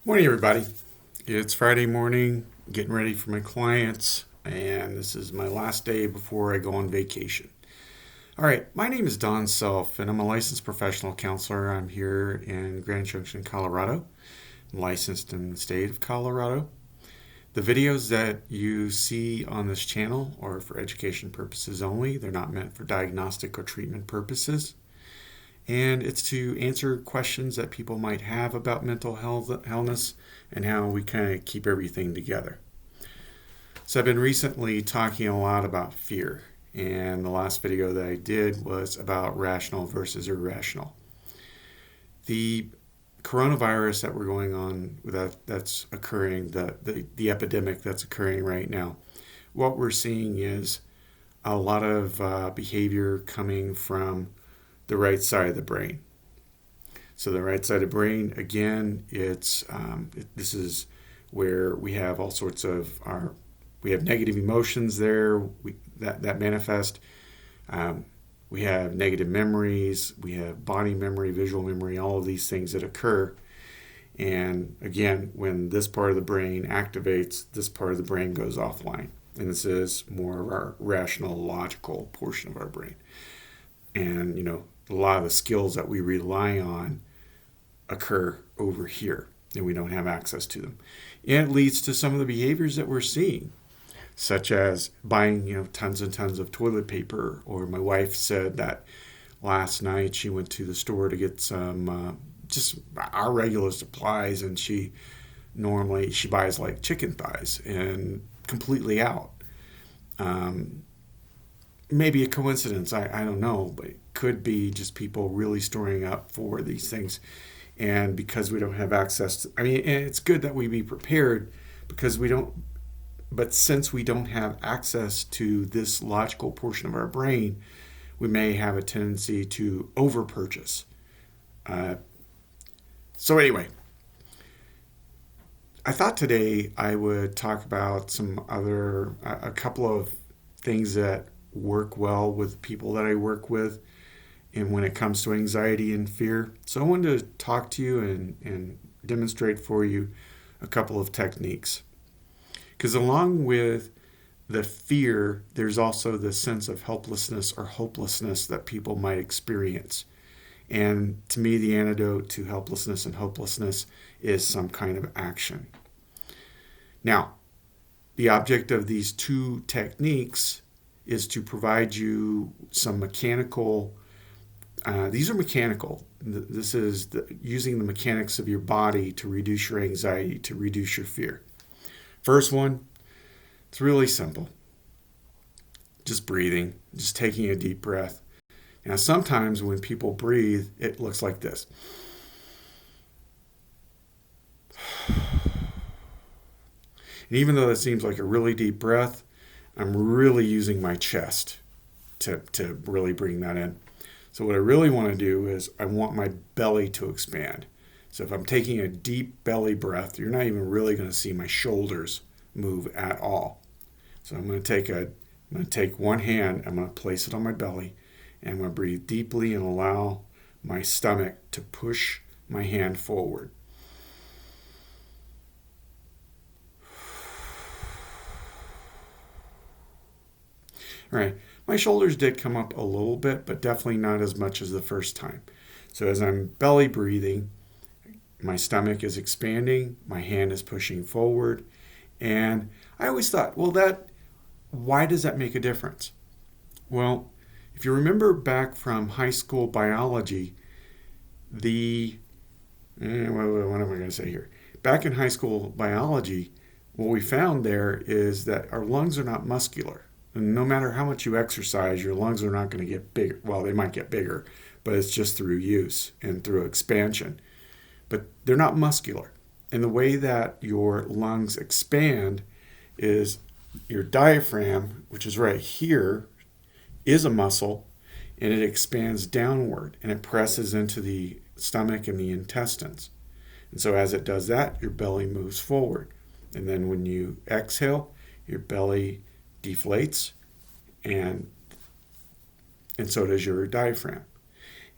Morning, everybody. It's Friday morning, getting ready for my clients, and this is my last day before I go on vacation. All right, my name is Don Self, and I'm a licensed professional counselor. I'm here in Grand Junction, Colorado. I'm licensed in the state of Colorado. The videos that you see on this channel are for education purposes only. They're not meant for diagnostic or treatment purposes. And it's to answer questions that people might have about mental health, illness, and how we kind of keep everything together. So I've been recently talking a lot about fear, and the last video that I did was about rational versus irrational. The coronavirus that we're going on that's occurring, the epidemic that's occurring right now, what we're seeing is a lot of behavior coming from the right side of the brain. So the right side of the brain, again, this is where we have all sorts of we have negative emotions there that manifest. We have negative memories. We have body memory, visual memory, all of these things that occur. And again, when this part of the brain activates, this part of the brain goes offline. And this is more of our rational, logical portion of our brain. And, a lot of the skills that we rely on occur over here, and we don't have access to them. And it leads to some of the behaviors that we're seeing, such as buying, tons and tons of toilet paper. Or my wife said that last night she went to the store to get some just our regular supplies, and she buys like chicken thighs and completely out. Maybe a coincidence, I don't know, but it could be just people really storing up for these things. And because we don't have access to, and it's good that we be prepared because but since we don't have access to this logical portion of our brain, we may have a tendency to over purchase. So anyway, I thought today I would talk about a couple of things that work well with people that I work with, and when it comes to anxiety and fear. So I wanted to talk to you and demonstrate for you a couple of techniques. Because along with the fear, there's also the sense of helplessness or hopelessness that people might experience. And to me, the antidote to helplessness and hopelessness is some kind of action. Now, the object of these two techniques is to provide you some mechanical, these are mechanical. This is using the mechanics of your body to reduce your anxiety, to reduce your fear. First one, it's really simple. Just breathing, just taking a deep breath. Now, sometimes when people breathe, it looks like this. And even though that seems like a really deep breath, I'm really using my chest to really bring that in. So what I really want to do is I want my belly to expand. So if I'm taking a deep belly breath, you're not even really going to see my shoulders move at all. So I'm going to take one hand, I'm going to place it on my belly, and I'm going to breathe deeply and allow my stomach to push my hand forward. All right, my shoulders did come up a little bit, but definitely not as much as the first time. So as I'm belly breathing, my stomach is expanding, my hand is pushing forward, and I always thought, why does that make a difference? Well, if you remember back from high school biology, what am I going to say here? Back in high school biology, what we found there is that our lungs are not muscular. And no matter how much you exercise, your lungs are not going to get bigger. Well, they might get bigger, but it's just through use and through expansion. But they're not muscular. And the way that your lungs expand is your diaphragm, which is right here, is a muscle, and it expands downward, and it presses into the stomach and the intestines. And so as it does that, your belly moves forward. And then when you exhale, your belly deflates, and so does your diaphragm.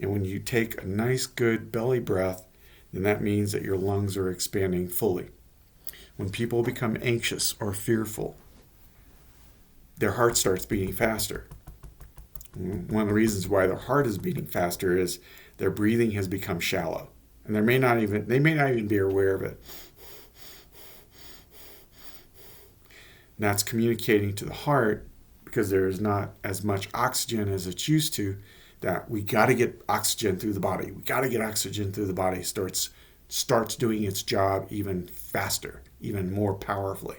And when you take a nice good belly breath, then that means that your lungs are expanding fully. When people become anxious or fearful, their heart starts beating faster. One of the reasons why their heart is beating faster is their breathing has become shallow, and they may not even be aware of it. And that's communicating to the heart, because there is not as much oxygen as it's used to, that we got to get oxygen through the body. We got to get oxygen through the body. Starts doing its job even faster, even more powerfully.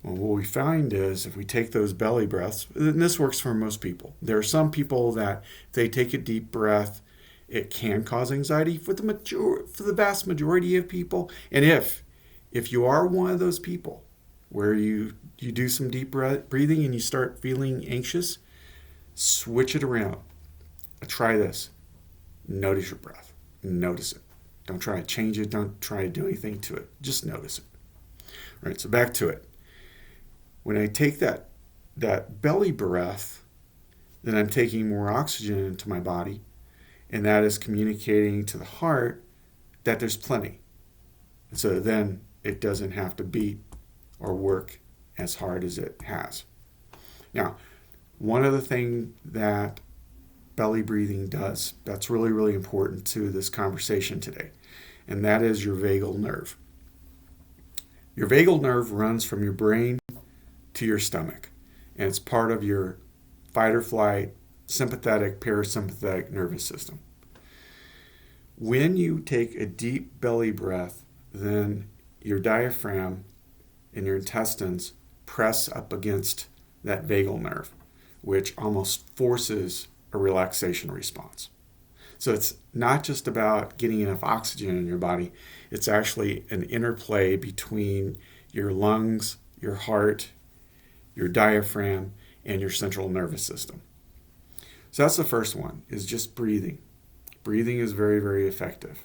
Well, what we find is if we take those belly breaths, and this works for most people. There are some people that if they take a deep breath, it can cause anxiety. For the vast majority of people, and if you are one of those people where you do some deep breathing and you start feeling anxious, switch it around. Try this. Notice your breath. Notice it. Don't try to change it. Don't try to do anything to it. Just notice it. All right, so back to it. When I take that belly breath, then I'm taking more oxygen into my body, and that is communicating to the heart that there's plenty. And so then it doesn't have to beat or work as hard as it has. Now, one other thing that belly breathing does that's really, really important to this conversation today, and that is your vagal nerve. Your vagal nerve runs from your brain to your stomach, and it's part of your fight or flight, sympathetic, parasympathetic nervous system. When you take a deep belly breath, then your diaphragm and your intestines press up against that vagal nerve, which almost forces a relaxation response. So it's not just about getting enough oxygen in your body, it's actually an interplay between your lungs, your heart, your diaphragm, and your central nervous system. So that's the first one, is just breathing. Breathing is very, very effective.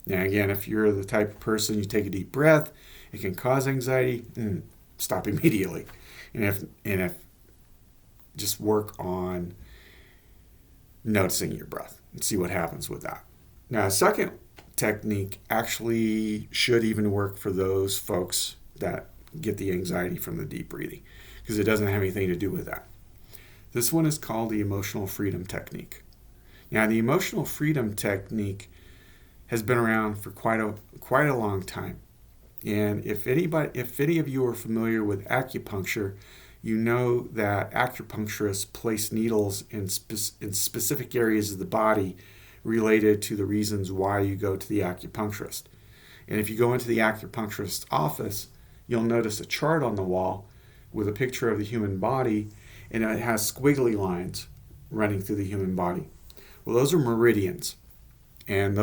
Now again, if you're the type of person you take a deep breath, it can cause anxiety, stop immediately. And if just work on noticing your breath and see what happens with that. Now, a second technique actually should even work for those folks that get the anxiety from the deep breathing, because it doesn't have anything to do with that. This one is called the emotional freedom technique. Now, the emotional freedom technique has been around for quite a long time. And if any of you are familiar with acupuncture, you know that acupuncturists place needles in specific areas of the body related to the reasons why you go to the acupuncturist. And if you go into the acupuncturist's office, you'll notice a chart on the wall with a picture of the human body, and it has squiggly lines running through the human body. Well, those are meridians. And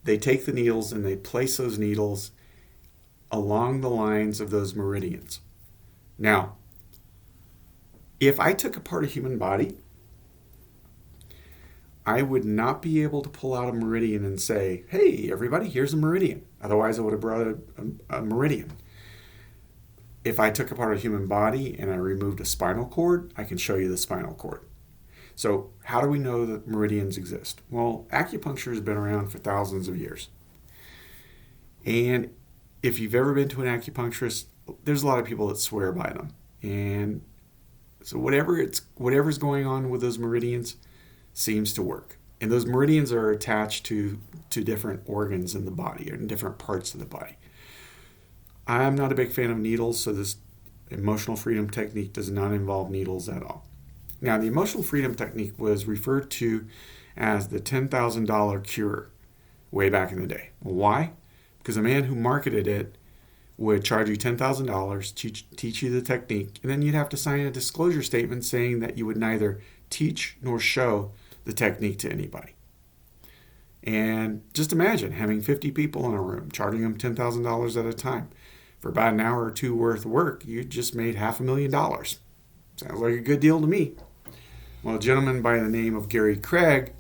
they take the needles and they place those needles along the lines of those meridians. Now, if I took apart a human body, I would not be able to pull out a meridian and say, hey, everybody, here's a meridian. Otherwise, I would have brought a meridian. If I took apart a human body and I removed a spinal cord, I can show you the spinal cord. So how do we know that meridians exist? Well, acupuncture has been around for thousands of years. And if you've ever been to an acupuncturist, there's a lot of people that swear by them. And so whatever's going on with those meridians seems to work. And those meridians are attached to different organs in the body or in different parts of the body. I'm not a big fan of needles, so this emotional freedom technique does not involve needles at all. Now, the emotional freedom technique was referred to as the $10,000 cure way back in the day. Why? Because a man who marketed it would charge you $10,000, teach you the technique, and then you'd have to sign a disclosure statement saying that you would neither teach nor show the technique to anybody. And just imagine having 50 people in a room, charging them $10,000 at a time. For about an hour or two worth of work, you just made $500,000. Sounds like a good deal to me. Well, a gentleman by the name of Gary Craig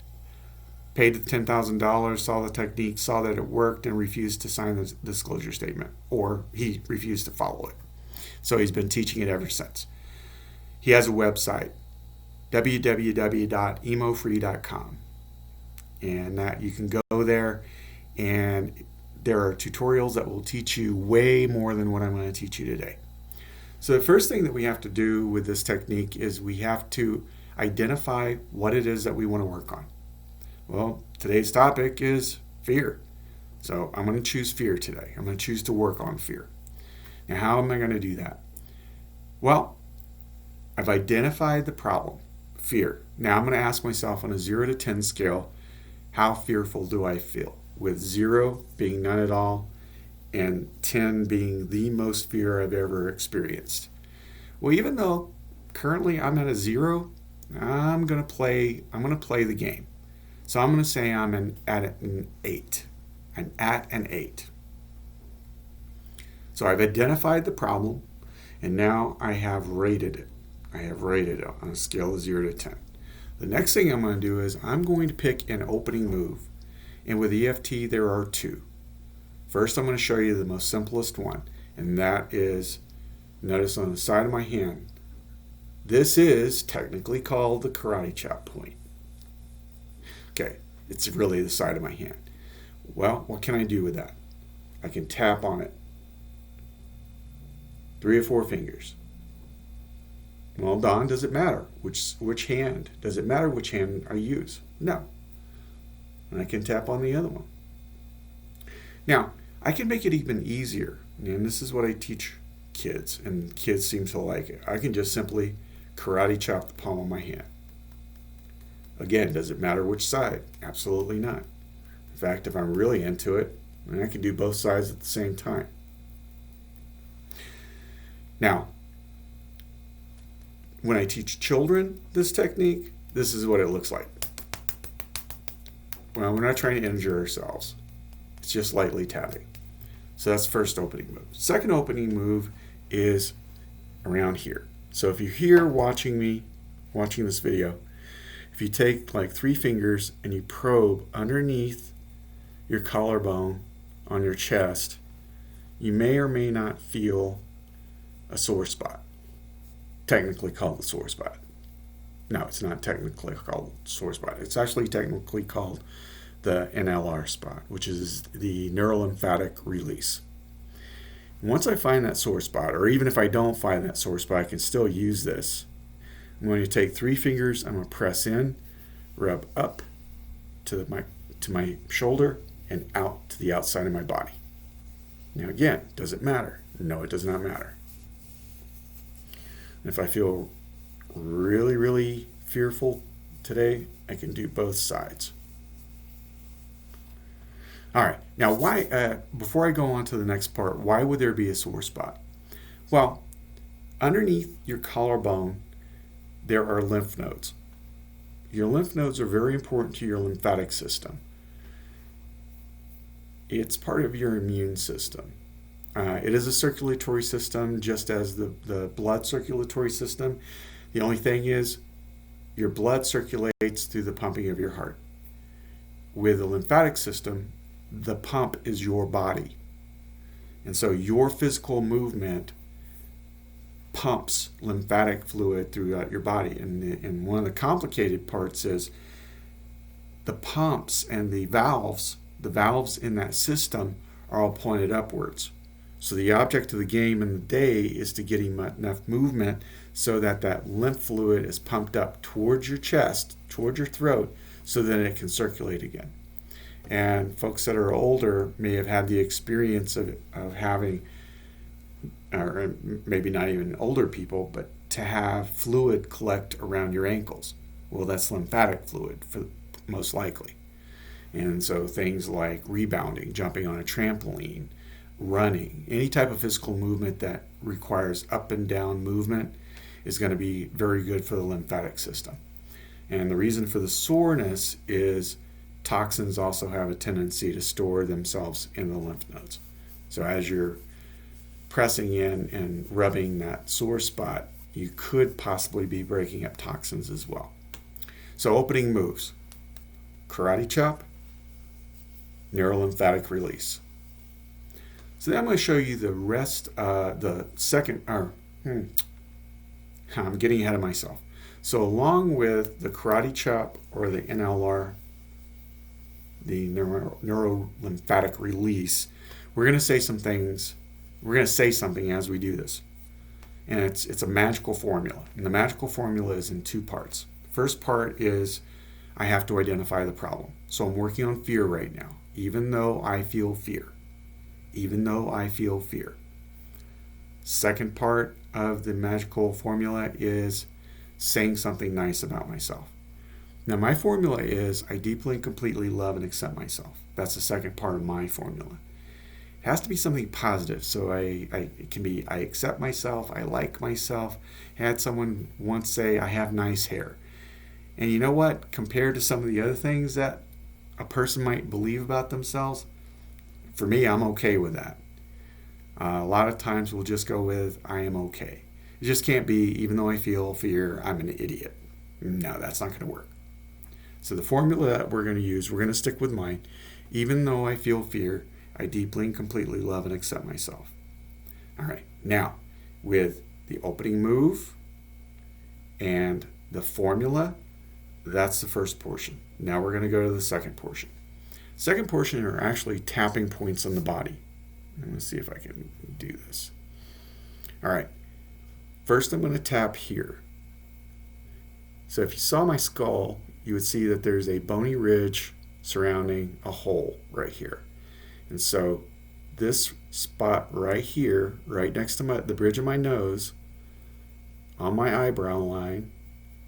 paid the $10,000, saw the technique, saw that it worked, and refused to sign the disclosure statement, or he refused to follow it. So he's been teaching it ever since. He has a website, www.emofree.com. And that you can go there, and there are tutorials that will teach you way more than what I'm going to teach you today. So the first thing that we have to do with this technique is we have to identify what it is that we want to work on. Well, today's topic is fear. So I'm going to choose fear today. I'm going to choose to work on fear. Now, how am I going to do that? Well, I've identified the problem, fear. Now I'm going to ask myself on a 0 to 10 scale, how fearful do I feel? With 0 being none at all and 10 being the most fear I've ever experienced. Well, even though currently I'm at a 0, I'm going to play the game. So I'm going to say at an 8. I'm at an 8. So I've identified the problem, and now I have rated it. I have rated it on a scale of 0 to 10. The next thing I'm going to do is I'm going to pick an opening move. And with EFT, there are 2. First, I'm going to show you the most simplest one, and that is, notice on the side of my hand, this is technically called the karate chop point. Okay, it's really the side of my hand. Well, what can I do with that? I can tap on it. 3 or 4 fingers. Well, Don, does it matter which hand? Does it matter which hand I use? No. And I can tap on the other one. Now, I can make it even easier, and this is what I teach kids, and kids seem to like it. I can just simply karate chop the palm of my hand. Again, does it matter which side? Absolutely not. In fact, if I'm really into it, I can do both sides at the same time. Now, when I teach children this technique, this is what it looks like. Well, we're not trying to injure ourselves. It's just lightly tapping. So that's first opening move. Second opening move is around here. So if you're here watching this video, if you take like 3 fingers and you probe underneath your collarbone on your chest, you may or may not feel a sore spot. Technically called the sore spot. No, it's not technically called sore spot. It's actually technically called the NLR spot, which is the neurolymphatic release. Once I find that sore spot, or even if I don't find that sore spot, I can still use this. I'm going to take 3 fingers, I'm going to press in, rub up to my shoulder and out to the outside of my body. Now again, does it matter? No, it does not matter. If I feel really, really fearful today, I can do both sides. All right, now why? Before I go on to the next part, why would there be a sore spot? Well, underneath your collarbone, there are lymph nodes. Your lymph nodes are very important to your lymphatic system. It's part of your immune system. It is a circulatory system, just as the blood circulatory system. The only thing is, your blood circulates through the pumping of your heart. With the lymphatic system, the pump is your body. And so your physical movement pumps lymphatic fluid throughout your body. And one of the complicated parts is the pumps and the valves in that system are all pointed upwards. So the object of the game in the day is to get enough movement so that lymph fluid is pumped up towards your chest, towards your throat, so that it can circulate again. And folks that are older may have had the experience of having, or maybe not even older people, but to have fluid collect around your ankles. Well, that's lymphatic fluid, most likely. And so things like rebounding, jumping on a trampoline, running, any type of physical movement that requires up and down movement is going to be very good for the lymphatic system. And the reason for the soreness is toxins also have a tendency to store themselves in the lymph nodes. So as you're pressing in and rubbing that sore spot, you could possibly be breaking up toxins as well. So opening moves: karate chop, neurolymphatic release. So then I'm going to show you the rest, the second, I'm getting ahead of myself. So along with the karate chop or the NLR the neurolymphatic release, we're going to say some things. We're going to say something as we do this. And it's a magical formula. And the magical formula is in two parts. The first part is I have to identify the problem. So I'm working on fear right now, even though I feel fear. Even though I feel fear. Second part of the magical formula is saying something nice about myself. Now, my formula is I deeply and completely love and accept myself. That's the second part of my formula. It has to be something positive. So it can be I accept myself, I like myself. I had someone once say I have nice hair. And you know what? Compared to some of the other things that a person might believe about themselves, for me, I'm okay with that. A lot of times we'll just go with I am okay. It just can't be, even though I feel fear, I'm an idiot. No, that's not going to work. So the formula that we're going to use, we're going to stick with mine. Even though I feel fear, I deeply and completely love and accept myself. All right. Now, with the opening move and the formula, that's the first portion. Now we're going to go to the second portion. Second portion are actually tapping points on the body. I'm going to see if I can do this. All right. First, I'm going to tap here. So if you saw my skull, you would see that there's a bony ridge surrounding a hole right here. And so this spot right here, right next to the bridge of my nose, on my eyebrow line,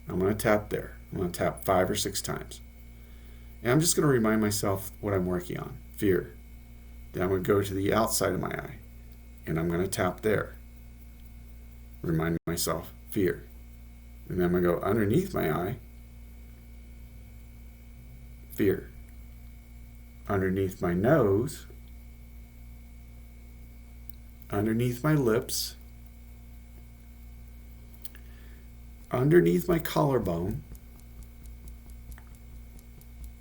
I'm going to tap there. I'm going to tap 5 or 6 times. And I'm just going to remind myself what I'm working on, fear. Then I'm going to go to the outside of my eye, and I'm going to tap there. Remind myself, fear. And then I'm going to go underneath my eye, fear. Underneath my nose, underneath my lips, underneath my collarbone,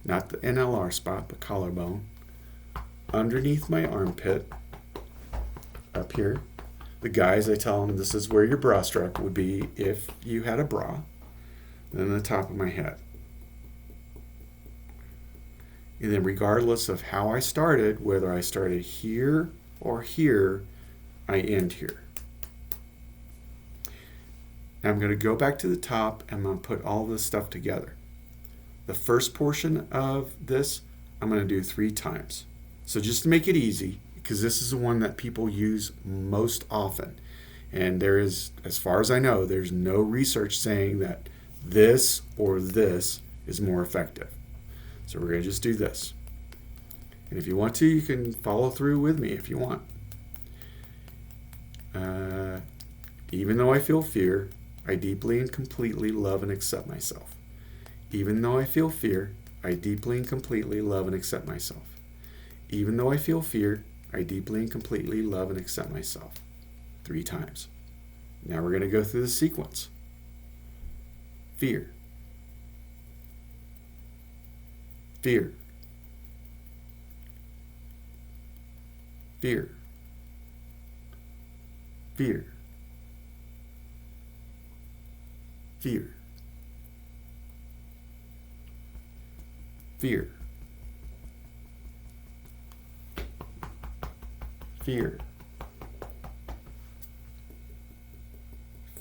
not the NLR spot, but collarbone, underneath my armpit, up here. The guys, I tell them this is where your bra strap would be if you had a bra. Then the top of my head. And then regardless of how I started, whether I started here or here, I end here. Now I'm going to go back to the top and I'm going to put all this stuff together. The first portion of this, I'm going to do 3 times. So just to make it easy, because this is the one that people use most often. And there is, as far as I know, there's no research saying that this or this is more effective. So we're going to just do this. And if you want to, you can follow through with me if you want. Even though I feel fear, I deeply and completely love and accept myself. Even though I feel fear, I deeply and completely love and accept myself. Even though I feel fear, I deeply and completely love and accept myself. 3 times. Now we're going to go through the sequence. Fear. Fear. Fear. Fear. Fear. Fear. Fear.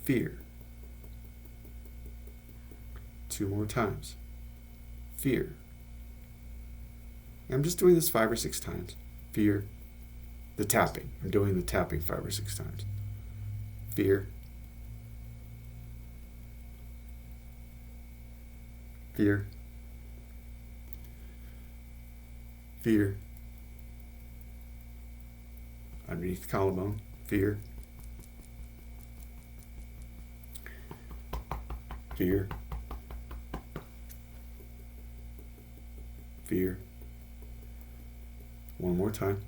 Fear. 2 more times. Fear. I'm just doing this 5 or 6 times. Fear. The tapping. I'm doing the tapping 5 or 6 times. Fear. Fear. Fear. Underneath the collarbone. Fear. Fear. Fear. 1 more time.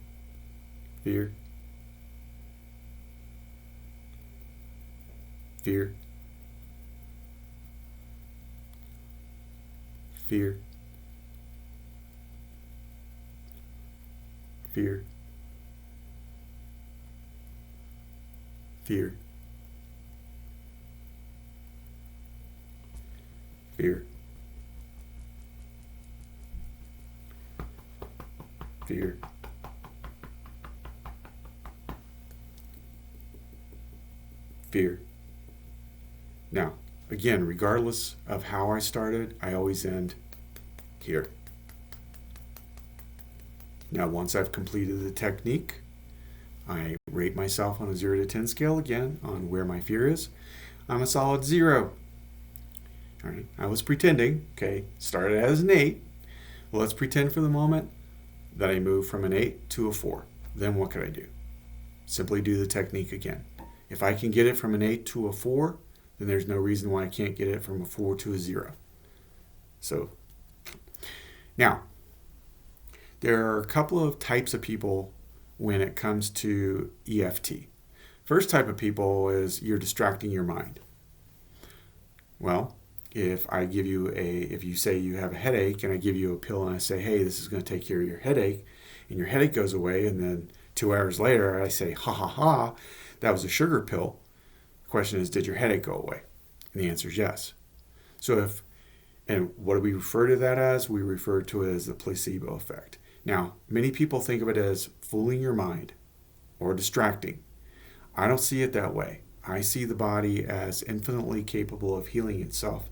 Fear. Fear. Fear. Fear. Fear. Fear. fear, fear. Now, again, regardless of how I started, I always end here. Now, once I've completed the technique, I rate myself on a 0 to 10 scale again on where my fear is. I'm a solid 0. All right, I was pretending, okay, started as an 8. Well, let's pretend for the moment that I move from an 8 to a 4. Then what could I do? Simply do the technique again. If I can get it from an 8 to a 4, then there's no reason why I can't get it from a 4 to a 0. So, now, there are a couple of types of people when it comes to EFT. First type of people is you're distracting your mind. Well, if you say you have a headache and I give you a pill and I say, hey, this is going to take care of your headache, and your headache goes away, and then 2 hours later I say, ha ha ha, that was a sugar pill. The question is, did your headache go away? And the answer is yes. And what do we refer to that as? We refer to it as the placebo effect. Now, many people think of it as fooling your mind or distracting. I don't see it that way. I see the body as infinitely capable of healing itself,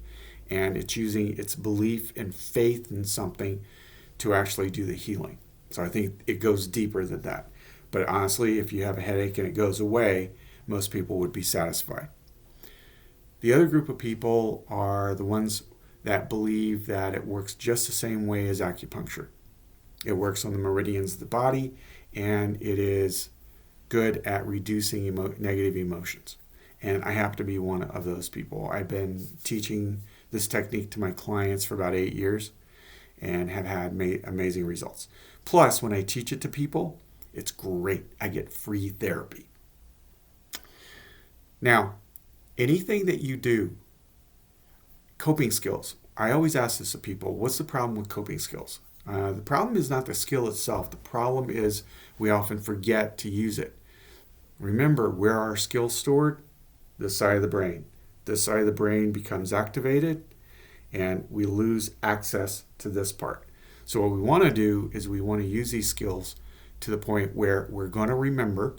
and it's using its belief and faith in something to actually do the healing. So I think it goes deeper than that. But honestly, if you have a headache and it goes away, most people would be satisfied. The other group of people are the ones that believe that it works just the same way as acupuncture. It works on the meridians of the body, and it is good at reducing negative emotions. And I happen to be one of those people. I've been teaching this technique to my clients for about 8 years and have had amazing results. Plus, when I teach it to people, it's great. I get free therapy. Now, anything that you do, coping skills. I always ask this of people, what's the problem with coping skills? The problem is not the skill itself. The problem is we often forget to use it. Remember, where are our skills stored? This side of the brain. This side of the brain becomes activated, and we lose access to this part. So what we want to do is we want to use these skills to the point where we're going to remember,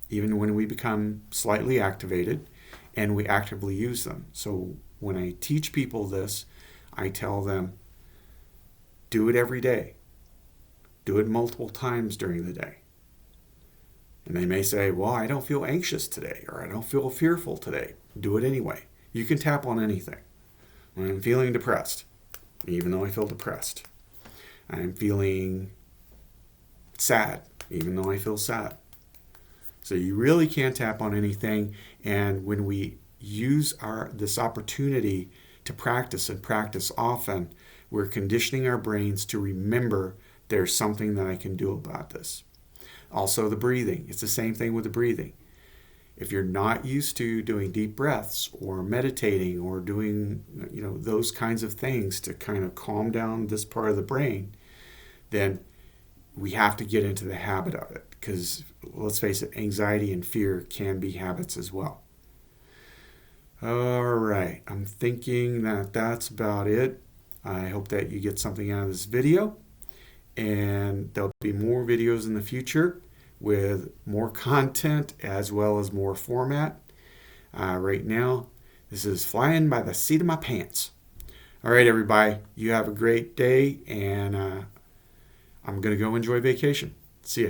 even when we become slightly activated, and we actively use them. So when I teach people this, I tell them, do it every day. Do it multiple times during the day. And they may say, well, I don't feel anxious today, or I don't feel fearful today. Do it anyway. You can tap on anything. When I'm feeling depressed, even though I feel depressed. I'm feeling sad, even though I feel sad. So you really can tap on anything. And when we use this opportunity to practice and practice often, we're conditioning our brains to remember there's something that I can do about this. Also, the breathing. It's the same thing with the breathing. If you're not used to doing deep breaths or meditating or doing, those kinds of things to kind of calm down this part of the brain, then we have to get into the habit of it, because let's face it, anxiety and fear can be habits as well. All right, I'm thinking that that's about it. I hope that you get something out of this video, and there'll be more videos in the future with more content as well as more format. Right now, this is flying by the seat of my pants. All right, everybody, you have a great day, and I'm going to go enjoy vacation. See ya.